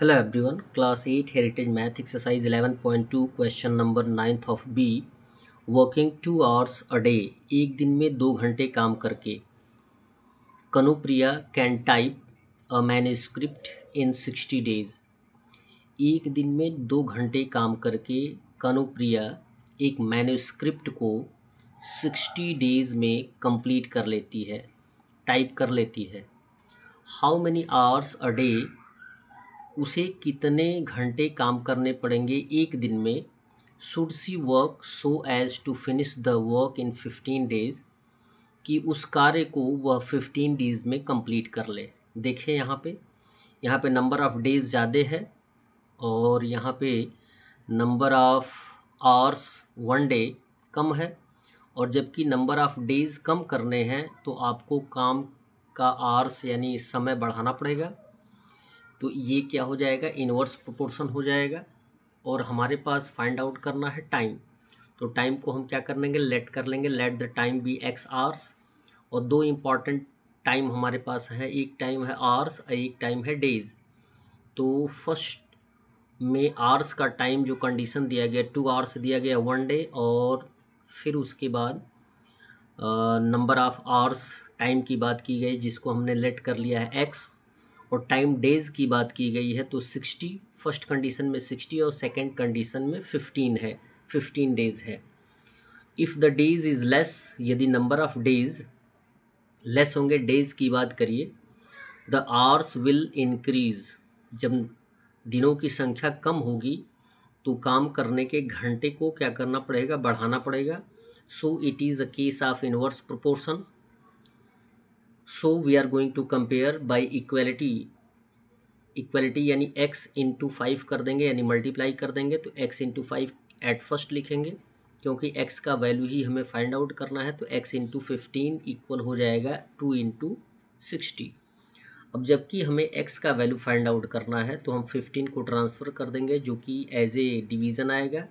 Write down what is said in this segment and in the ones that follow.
Hello everyone, class 8 heritage math exercise 11.2 question number 9th of B. Working 2 hours a day, एक दिन में 2 घंटे काम करके Kanupriya can type a manuscript in 60 days. एक दिन में 2 घंटे काम करके कनुप्रिया एक मैन्युस्क्रिप्ट को 60 days में कंप्लीट कर लेती है, टाइप कर लेती है. How many hours a day, उसे कितने घंटे काम करने पड़ेंगे एक दिन में. Should she work so as to finish the work in 15 days, कि उस कार्य को वह 15 days में कंप्लीट कर ले. देखें यहाँ पे नंबर ऑफ़ डेज़ ज़्यादा है और यहाँ पे नंबर ऑफ़ आवर्स 1 डे कम है, और जबकि नंबर ऑफ़ डेज़ कम करने हैं तो आपको काम का आवर्स यानी समय बढ़ाना पड़ेगा. तो ये क्या हो जाएगा, इन्वर्स प्रोपोर्शन हो जाएगा. और हमारे पास फाइंड आउट करना है टाइम. तो टाइम को हम क्या कर लेंगे, let the time be x hours. और दो इम्पॉर्टेंट टाइम हमारे पास है, एक टाइम है आवर्स और एक टाइम है डेज. तो फर्स्ट में आवर्स का टाइम जो कंडीशन दिया गया 2 आवर्स दिया गया 1 डे, और फिर उसके बाद नंबर ऑफ़ आवर्स टाइम की बात की गई जिसको हमने लेट कर लिया है x, और टाइम डेज़ की बात की गई है तो 60, फर्स्ट कंडीशन में 60 और सेकंड कंडीशन में 15 है, 15 डेज़ है. If the days is less, यदि नंबर ऑफ़ डेज़ लेस होंगे, डेज़ की बात करिए, द आवर्स विल इंक्रीज़, जब दिनों की संख्या कम होगी तो काम करने के घंटे को क्या करना पड़ेगा, बढ़ाना पड़ेगा. So it is a case of inverse proportion. So we are going to compare by equality यानी x इंटू 5 कर देंगे, यानी मल्टीप्लाई कर देंगे. तो x इंटू 5 एट फर्स्ट लिखेंगे क्योंकि x का वैल्यू ही हमें फाइंड आउट करना है. तो x इंटू 15 इक्वल हो जाएगा 2 इंटू 60. अब जबकि हमें x का वैल्यू फाइंड आउट करना है तो हम 15 को ट्रांसफ़र कर देंगे जो कि एज ए डिवीज़न आएगा.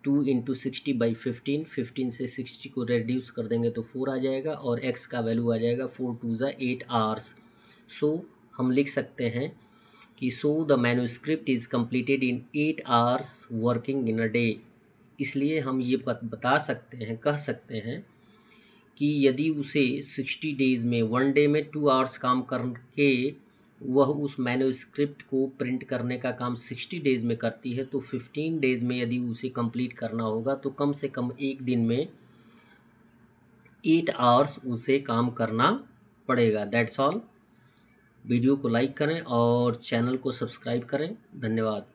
2 इंटू 60 बाई 15, 15 से 60 को रेड्यूस कर देंगे तो 4 आ जाएगा, और x का वैल्यू आ जाएगा 4 2 ज़ा 8 आवर्स. सो हम लिख सकते हैं कि so the manuscript is completed in 8 hours working in a day. इसलिए हम ये बता सकते हैं, कह सकते हैं कि यदि उसे 60 डेज़ में 1 डे में 2 आवर्स काम करके वह उस मैन्युस्क्रिप्ट को प्रिंट करने का काम 60 डेज़ में करती है, तो 15 डेज़ में यदि उसे कंप्लीट करना होगा तो कम से कम एक दिन में 8 आवर्स उसे काम करना पड़ेगा. That's all. वीडियो को लाइक करें और चैनल को सब्सक्राइब करें. धन्यवाद.